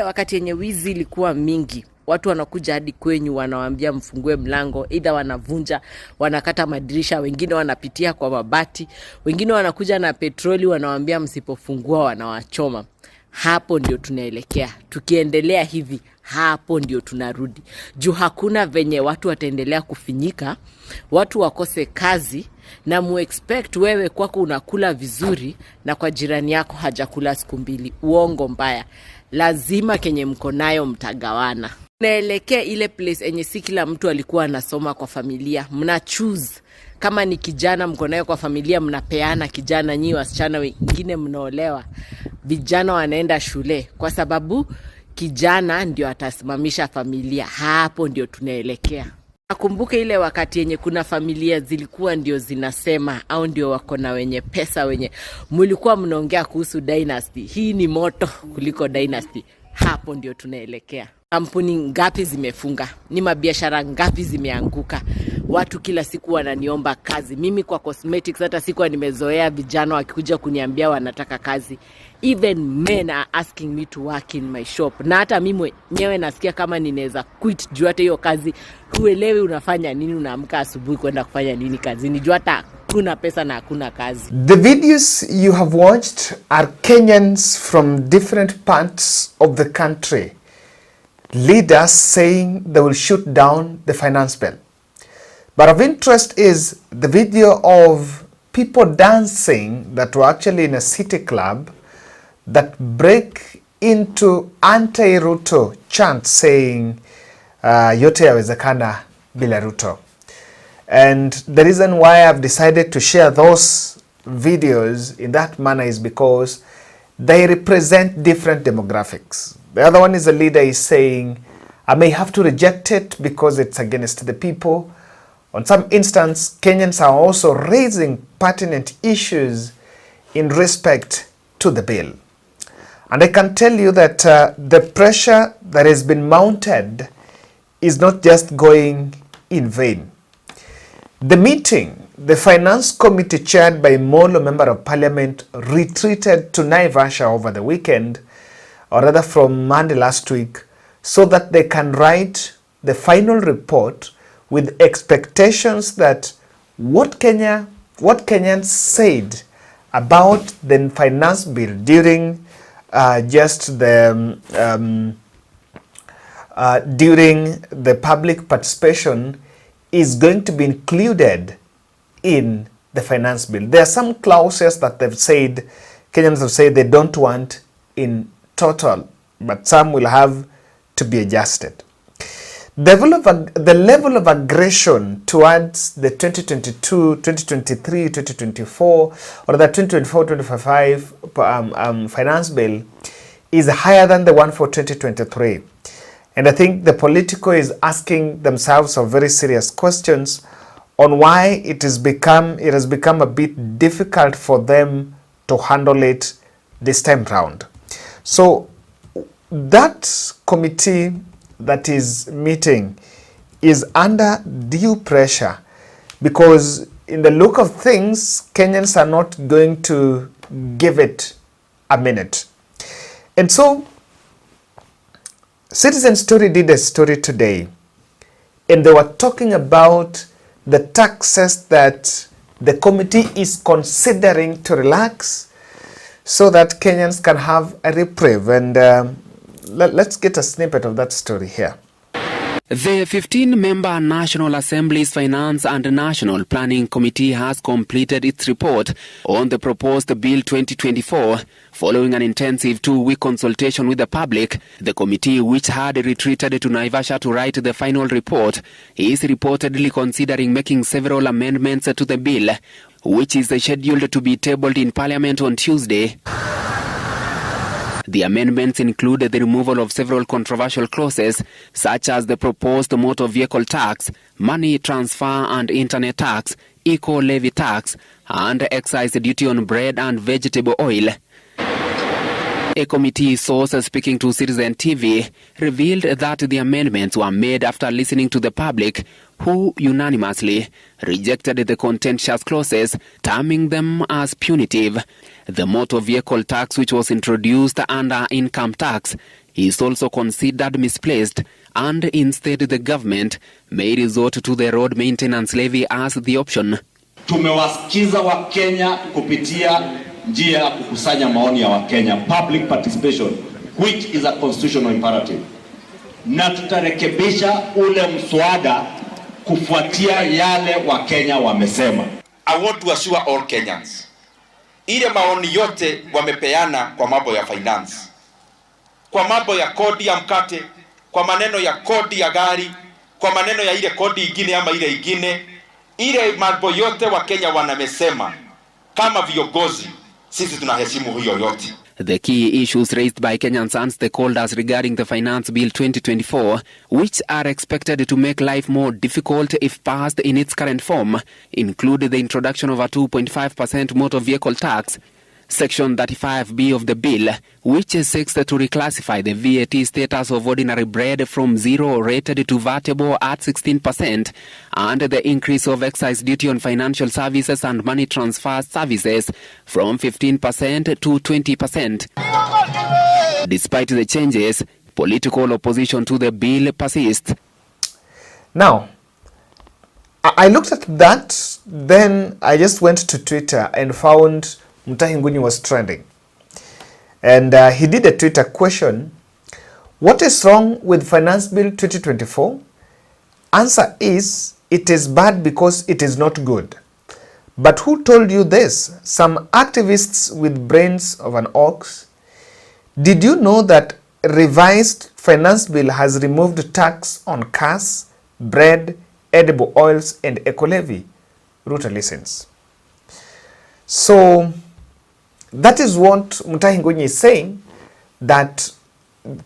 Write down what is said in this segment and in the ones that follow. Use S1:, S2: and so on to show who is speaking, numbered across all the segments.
S1: wakati yenye wizi ilikuwa mingi, watu wanakuja hadi kwenyu, wanawaambia mfungue mlango, either wanavunja, wanakata madirisha, wengine wanapitia kwa mabati, wengine wanakuja na petroli, wanawaambia msipofungua wanawachoma. Hapo ndio tunaelekea. Tukiendelea hivi, hapo ndio tunarudi. Juu hakuna venye watu wataendelea kufinyika, watu wakose kazi, na muexpect wewe kwako unakula vizuri na kwa jirani yako hajakula siku mbili. Uongo mbaya. Lazima kenye mko nayo mtagawana. Naelekea ile place enye si kila mtu alikuwa anasoma kwa familia. Mna choose. Kama ni kijana mko nayo kwa familia, mnapeana kijana, nyi wasichana wengine mnaolewa. Vijana wanaenda shule kwa sababu kijana ndio atasimamisha familia. Hapo ndio tunaelekea. Nakumbuke ile wakati yenye kuna familia zilikuwa ndio zinasema, au ndio wako na wenye pesa, wenye mlikuwa mnaongea kuhusu dynasty. Hii ni moto kuliko dynasty. Hapo ndio tunaelekea. Kampuni ngapi zimefunga? Ni mabiashara ngapi zimeanguka? Watu kila siku wananiomba kazi. Mimi kwa cosmetics hata sikuwa nimezoea vijana wakikuja kuniambia wanataka kazi. Even men are asking me to work in my shop. Na hata mimi mwenyewe nasikia kama ninaweza quit juu hata hiyo kazi huelewi unafanya nini, unaamka asubuhi kwenda kufanya nini kazini juu hata kuna pesa na hakuna kazi.
S2: The videos you have watched are Kenyans from different parts of the country. Leaders saying they will shoot down the finance bill. But of interest is the video of people dancing that were actually in a city club that break into anti-Ruto chants saying yote yawezekana bila Ruto. And the reason why I've decided to share those videos in that manner is because they represent different demographics. The other one is a leader is saying, I may have to reject it because it's against the people. On some instance, Kenyans are also raising pertinent issues in respect to the bill. And I can tell you that the pressure that has been mounted is not just going in vain. The meeting, the finance committee chaired by Molo, Member of Parliament, retreated to Naivasha over the weekend, or rather from Monday last week, so that they can write the final report with expectations that what Kenyans said about the finance bill during during the public participation is going to be included in the finance bill. There are some clauses that they've said, Kenyans have said they don't want in total, but some will have to be adjusted. The level of aggression towards the 2022, 2023, 2024, or the 2024-2025 finance bill is higher than the one for 2023. And I think the Politico is asking themselves some very serious questions on why it has become a bit difficult for them to handle it this time round. So that committee that is meeting is under due pressure because in the look of things, Kenyans are not going to give it a minute. And so Citizen Story did a story today, and they were talking about the taxes that the committee is considering to relax so that Kenyans can have a reprieve. And let's get a snippet of that story here.
S3: The 15-member National Assembly's Finance and National Planning Committee has completed its report on the proposed Bill 2024. Following an intensive 2-week consultation with the public, the committee, which had retreated to Naivasha to write the final report, is reportedly considering making several amendments to the bill, which is scheduled to be tabled in Parliament on Tuesday. The amendments include the removal of several controversial clauses, such as the proposed motor vehicle tax, money transfer and internet tax, eco-levy tax, and excise duty on bread and vegetable oil. A committee source speaking to Citizen TV revealed that the amendments were made after listening to the public, who unanimously rejected the contentious clauses, terming them as punitive. The motor vehicle tax, which was introduced under income tax, is also considered misplaced, and instead the government may resort to the road maintenance levy as the option.
S4: Tumewasikiza Wakenya kupitia njia ya kukusanya maoni ya Wakenya, public participation, which is a constitutional imperative. Na tutarekebisha ule mswada kufuatia yale Wakenya wamesema.
S5: I want to assure all Kenyans, ile maoni yote wamepeana kwa mambo ya finance, kwa mambo ya kodi ya mkate, kwa maneno ya kodi ya gari, kwa maneno ya ile kodi ingine ama ile ingine, ile mambo yote Wakenya wanamesema, kama viongozi sisi tunaheshimu hiyo yote.
S3: The key issues raised by Kenyans and stakeholders regarding the Finance Bill 2024, which are expected to make life more difficult if passed in its current form, include the introduction of a 2.5% motor vehicle tax, Section 35B of the bill, which seeks to reclassify the VAT status of ordinary bread from zero rated to vatable at 16%, and the increase of excise duty on financial services and money transfer services from 15% to 20%. Despite the changes, political opposition to the bill persists.
S2: Now, I looked at that, then I just went to Twitter and found Mutahi Ngunyi was trending. And he did a Twitter question, what is wrong with Finance Bill 2024? Answer is, it is bad because it is not good. But who told you this? Some activists with brains of an ox. Did you know that revised Finance Bill has removed tax on cars, bread, edible oils and eco-levy? Ruto listens. So that is what Mutahi Ngunyi is saying, that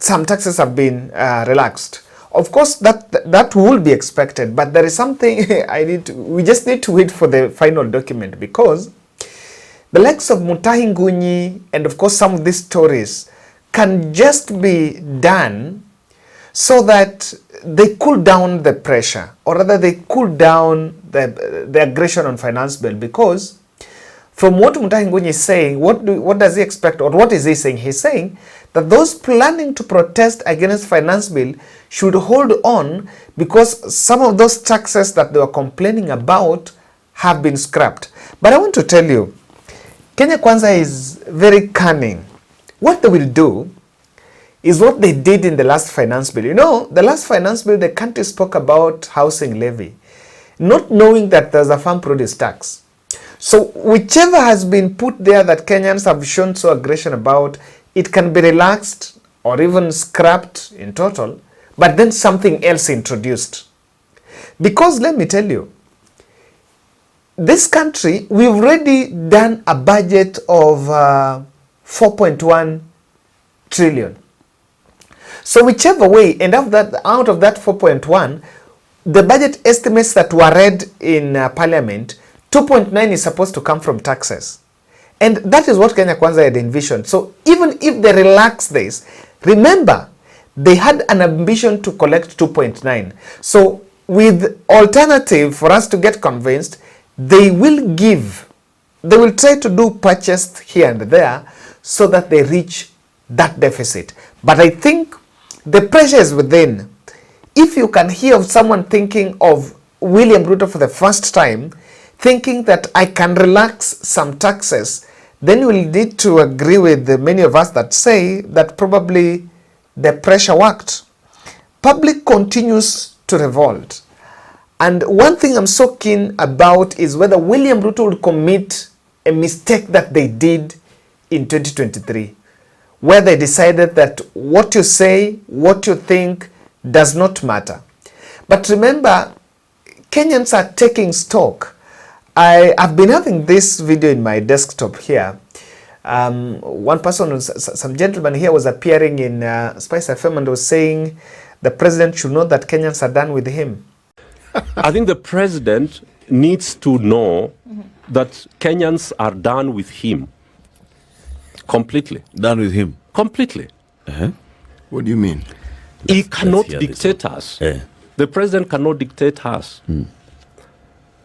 S2: some taxes have been relaxed. Of course, that will be expected, but there is something we just need to wait for the final document, because the likes of Mutahi Ngunyi and of course some of these stories can just be done so that they cool down the pressure, or rather they cool down the aggression on Finance Bill, because from what Mutahi Ngunyi is saying, what does he expect, or what is he saying? He's saying that those planning to protest against Finance Bill should hold on, because some of those taxes that they were complaining about have been scrapped. But I want to tell you, Kenya Kwanza is very cunning. What they will do is what they did in the last Finance Bill. You know, the last Finance Bill, the country spoke about housing levy, not knowing that there's a farm produce tax. So whichever has been put there that Kenyans have shown so aggression about, it can be relaxed or even scrapped in total, but then something else introduced. Because let me tell you, this country, we've already done a budget of 4.1 trillion. So whichever way, and out of that 4.1, the budget estimates that were read in Parliament, 2.9 is supposed to come from taxes. And that is what Kenya Kwanza had envisioned. So even if they relax this, remember, they had an ambition to collect 2.9. So with alternative, for us to get convinced, they will try to do purchase here and there so that they reach that deficit. But I think the pressure is within. If you can hear of someone thinking of William Ruto for the first time, thinking that I can relax some taxes, then you will need to agree with many of us that say that probably the pressure worked. Public continues to revolt. And one thing I'm so keen about is whether William Ruto will commit a mistake that they did in 2023, where they decided that what you say, what you think does not matter. But remember, Kenyans are taking stock. I've been having this video in my desktop here. One person, some gentleman here was appearing in Spice FM and was saying the president should know that Kenyans are done with him.
S6: I think the president needs to know that Kenyans are done with him. Completely.
S7: Done with him?
S6: Completely.
S7: What do you mean?
S6: He cannot dictate us. The president cannot dictate us.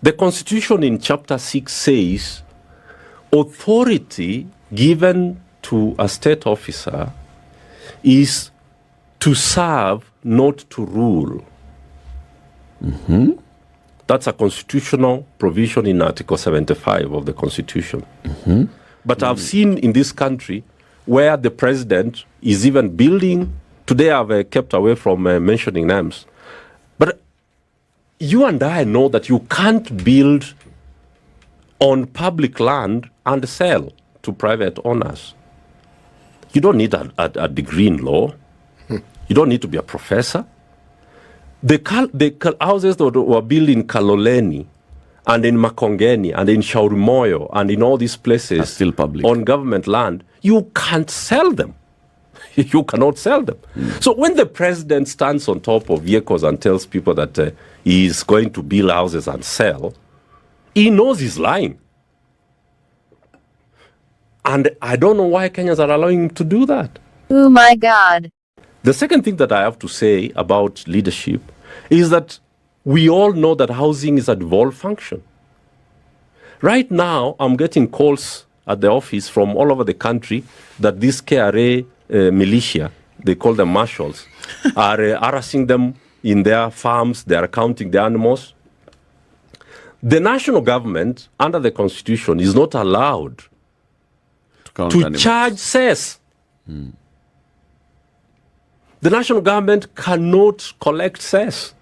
S6: The Constitution in Chapter 6 says authority given to a state officer is to serve, not to rule. That's a constitutional provision in Article 75 of the Constitution. But I've seen in this country where the president is even building, today I've kept away from mentioning names, but you and I know that you can't build on public land and sell to private owners. You don't need a degree in law. You don't need to be a professor. The houses that were built in Kaloleni and in Makongeni and in Shaurimoyo and in all these places
S7: are still public
S6: on government land, you can't sell them. You cannot sell them. So when the president stands on top of vehicles and tells people that he is going to build houses and sell, he knows he's lying. And I don't know why Kenyans are allowing him to do that.
S8: Oh my God.
S6: The second thing that I have to say about leadership is that we all know that housing is a devolved function. Right now, I'm getting calls at the office from all over the country that this KRA militia, they call them marshals, are harassing them in their farms. They are counting the animals. The national government, under the Constitution, is not allowed to charge cess. The national government cannot collect cess.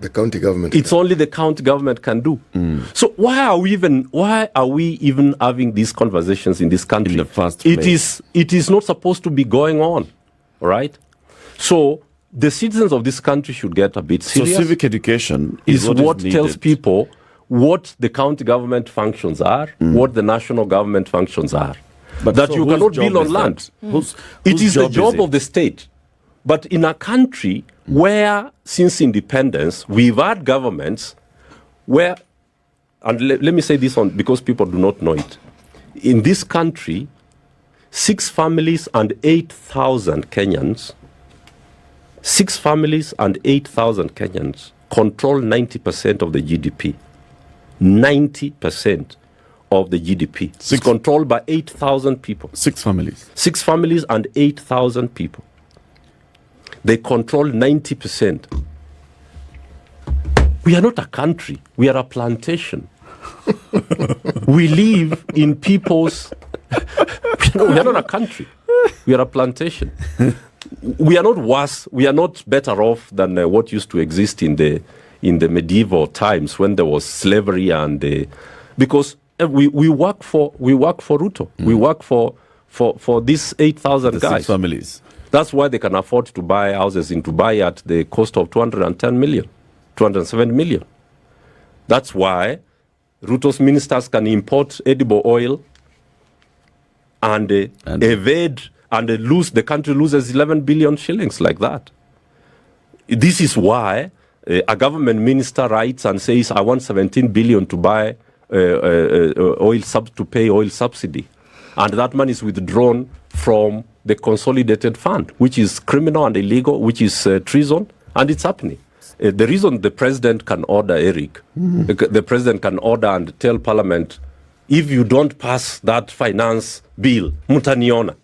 S9: The county government.
S6: It's only the county government can do.
S7: So
S6: why are we even having these conversations in this country?
S7: In the first place.
S6: It is not supposed to be going on, all right? So the citizens of this country should get a bit serious.
S7: So civic education
S6: is what
S7: needed.
S6: tells people what the county government functions are, what the national government functions are.
S7: But
S6: that
S7: so
S6: you
S7: whose
S6: cannot
S7: job
S6: build on
S7: is
S6: land.
S7: that?
S6: It is the job
S7: it?
S6: of the state. But in a country where, since independence, we've had governments where, and let me say this on because people do not know it. In this country, 6 families and 8,000 Kenyans, 6 families and 8,000 Kenyans control 90% of the GDP. 90% of the GDP. It's controlled by 8,000 people.
S7: 6 families.
S6: 6 families and 8,000 people. They control 90%. We are not a country. We are a plantation. We live in people's... we are not a country. We are a plantation. We are not worse. We are not better off than what used to exist in the medieval times when there was slavery and... because we work for Ruto. We work for these 8,000 guys.
S7: 6 families.
S6: That's why they can afford to buy houses in Dubai at the cost of 210 million, 207 million. That's why Ruto's ministers can import edible oil and evade and lose, the country loses 11 billion shillings like that. This is why a government minister writes and says, I want 17 billion to buy to pay oil subsidy. And that money is withdrawn from the consolidated fund, which is criminal and illegal, which is treason, and it's happening. The reason the president can order, Eric, the president can order and tell Parliament, if you don't pass that finance bill, mutaniona,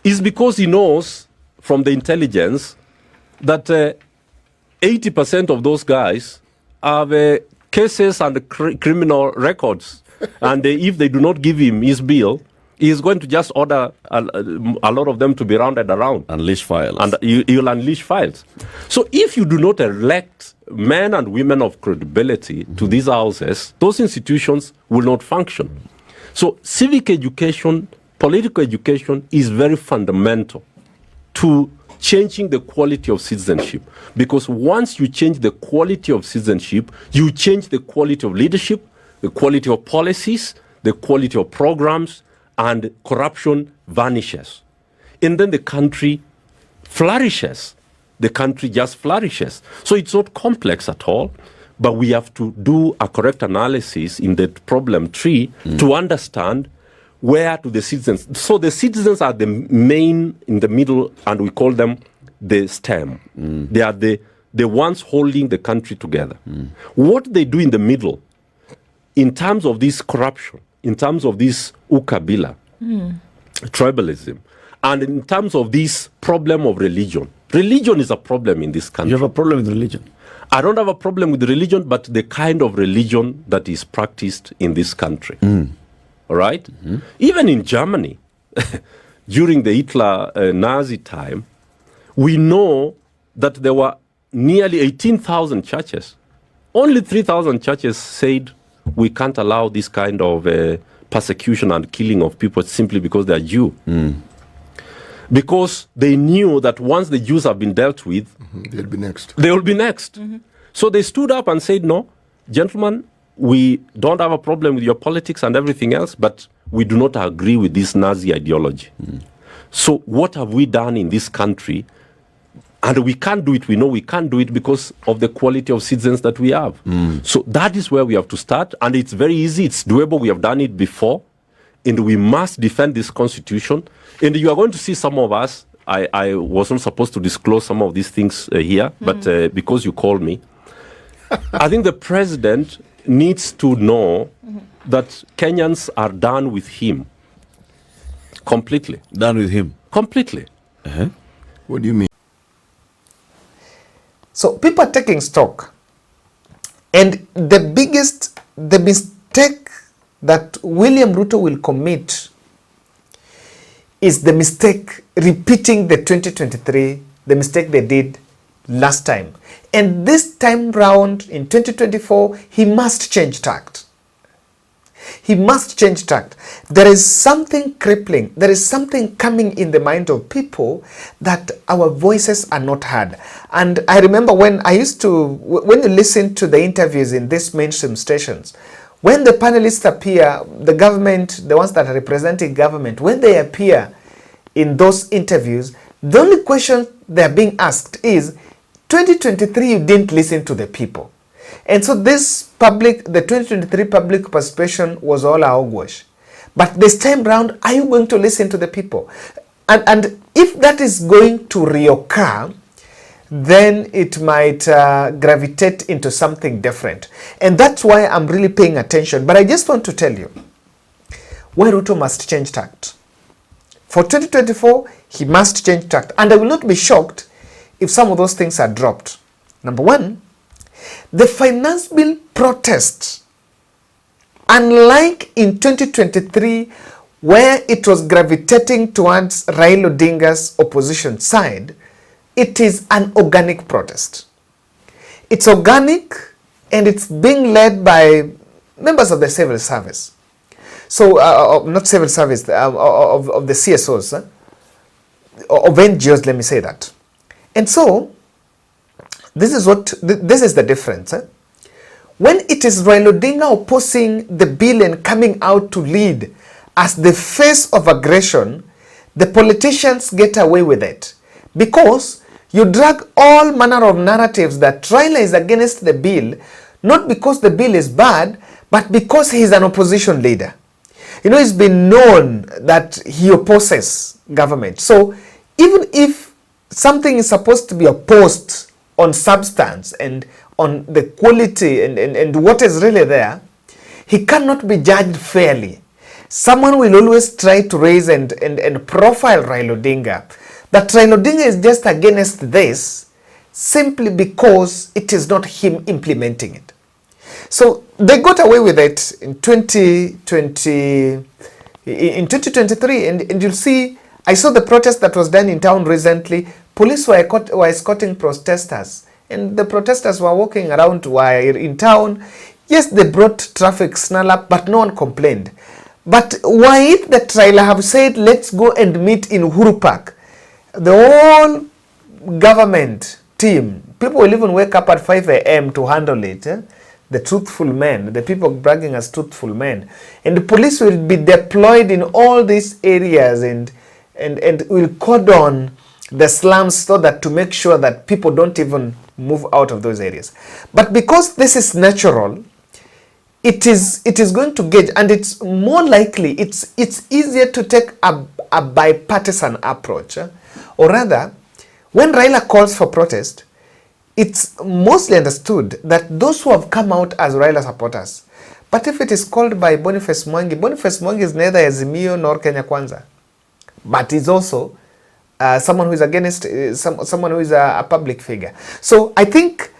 S6: is because he knows from the intelligence that 80% of those guys have cases and criminal records. And if they do not give him his bill, he is going to just order a lot of them to be rounded around.
S7: Unleash files.
S6: And you'll unleash files. So if you do not elect men and women of credibility to these houses, those institutions will not function. So civic education, political education is very fundamental to changing the quality of citizenship. Because once you change the quality of citizenship, you change the quality of leadership, the quality of policies, the quality of programs, and corruption vanishes. And then the country flourishes. The country just flourishes. So it's not complex at all, but we have to do a correct analysis in the problem tree to understand where do the citizens... So the citizens are the main in the middle, and we call them the stem. They are the ones holding the country together. What they do in the middle, in terms of this corruption, in terms of this ukabila, tribalism, and in terms of this problem of religion, Religion is a problem in this country.
S7: You have a problem with religion?
S6: I don't have a problem with religion, but the kind of religion that is practiced in this country. All right? Even in Germany, during the Hitler Nazi time, we know that there were nearly 18,000 churches. Only 3,000 churches said we can't allow this kind of persecution and killing of people simply because they are Jew. Because they knew that once the Jews have been dealt with,
S9: they'll be next.
S6: They will be next. So they stood up and said, no, gentlemen, we don't have a problem with your politics and everything else, but we do not agree with this Nazi ideology. So what have we done in this country? And we can't do it. We know we can't do it because of the quality of citizens that we have. So that is where we have to start. And it's very easy. It's doable. We have done it before. And we must defend this constitution. And you are going to see some of us. I wasn't supposed to disclose some of these things here, but because you called me, I think the president needs to know that Kenyans are done with him. Completely.
S7: Done with him?
S6: Completely.
S9: What do you mean?
S2: So people are taking stock. And the mistake that William Ruto will commit is the mistake repeating the 2023, the mistake they did last time. And this time round in 2024, he must change tact. He must change tact. There is something crippling. There is something coming in the mind of people that our voices are not heard. And I remember when you listen to the interviews in these mainstream stations, when the panelists appear, the government, the ones that are representing government, when they appear in those interviews, the only question they're being asked is, 2023 you didn't listen to the people. And so the 2023 public participation was all a hogwash. But this time round, are you going to listen to the people? And if that is going to reoccur, then it might gravitate into something different. And that's why I'm really paying attention. But I just want to tell you why Ruto must change tact. For 2024, he must change tact. And I will not be shocked if some of those things are dropped. Number one, the finance bill protest, unlike in 2023, where it was gravitating towards Raila Odinga's opposition side, it is an organic protest. It's organic and it's being led by members of the civil service. So, not civil service, of the CSOs, of NGOs, let me say that. And so, this is the difference. When it is Raila Odinga opposing the bill and coming out to lead as the face of aggression, the politicians get away with it. Because you drag all manner of narratives that Raila is against the bill, not because the bill is bad, but because he is an opposition leader. You know, it's been known that he opposes government. So even if something is supposed to be opposed on substance and on the quality and what is really there, he cannot be judged fairly. Someone will always try to raise and profile Raila Odinga. That Raila Odinga is just against this simply because it is not him implementing it. So they got away with it in 2023, and you'll see, I saw the protest that was done in town recently. Police were escorting protesters, and the protesters were walking around while in town. Yes, they brought traffic snarl up, but no one complained. But why it that Raila have said, let's go and meet in Uhuru Park? The whole government team, people will even wake up at 5 a.m. to handle it. The truthful men, the people bragging as truthful men. And the police will be deployed in all these areas and will cordon the slums so that to make sure that people don't even move out of those areas. But because this is natural, it is going to gauge, and it's more likely, it's easier to take a bipartisan approach. Or rather, when Raila calls for protest, it's mostly understood that those who have come out as Raila supporters. But if it is called by Boniface Mwangi is neither Azimio nor Kenya Kwanza, but is also someone who is against someone who is a public figure. So I think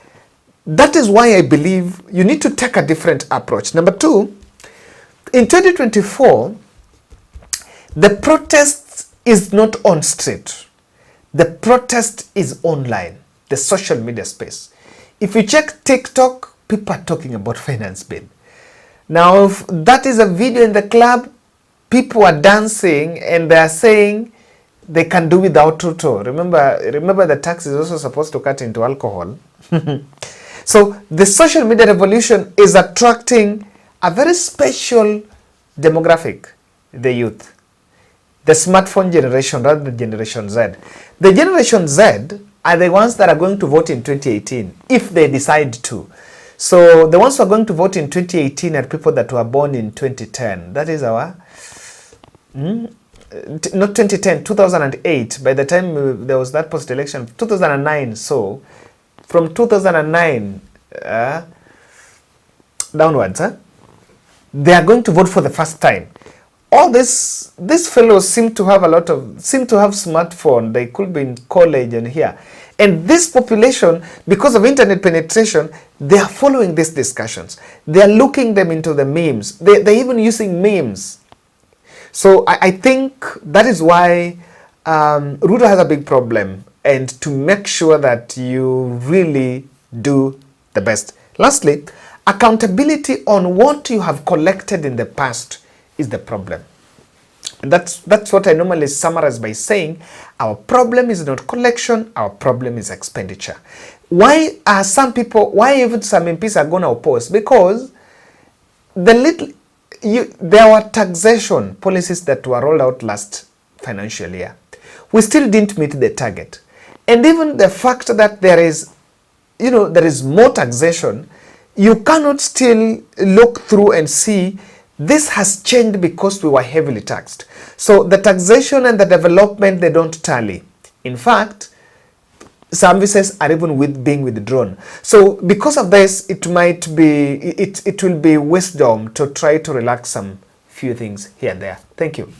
S2: that is why I believe you need to take a different approach. Number two, in 2024, the protest is not on street. The protest is online, the social media space. If you check TikTok, people are talking about finance bill. Now, if that is a video in the club, people are dancing and they are saying they can do without Ruto. Remember the tax is also supposed to cut into alcohol. So the social media revolution is attracting a very special demographic, the youth, the smartphone generation rather than Generation Z. The Generation Z are the ones that are going to vote in 2018 if they decide to. So the ones who are going to vote in 2018 are people that were born in 2010. That is our, not 2010, 2008. By the time there was that post-election, 2009. So from 2009 downwards, they are going to vote for the first time. All these fellows seem to have smartphone. They could be in college and here. And this population, because of internet penetration, they are following these discussions. They are looking them into the memes. They're even using memes. So I think that is why Ruto has a big problem, and to make sure that you really do the best. Lastly, accountability on what you have collected in the past is the problem. And that's what I normally summarize by saying our problem is not collection, our problem is expenditure. Why even some MPs are going to oppose? Because there were taxation policies that were rolled out last financial year. We still didn't meet the target. And even the fact that there is more taxation, you cannot still look through and see this has changed because we were heavily taxed. So the taxation and the development, they don't tally. In fact, services are even being withdrawn. So because of this, it will be wisdom to try to relax some few things here and there. Thank you.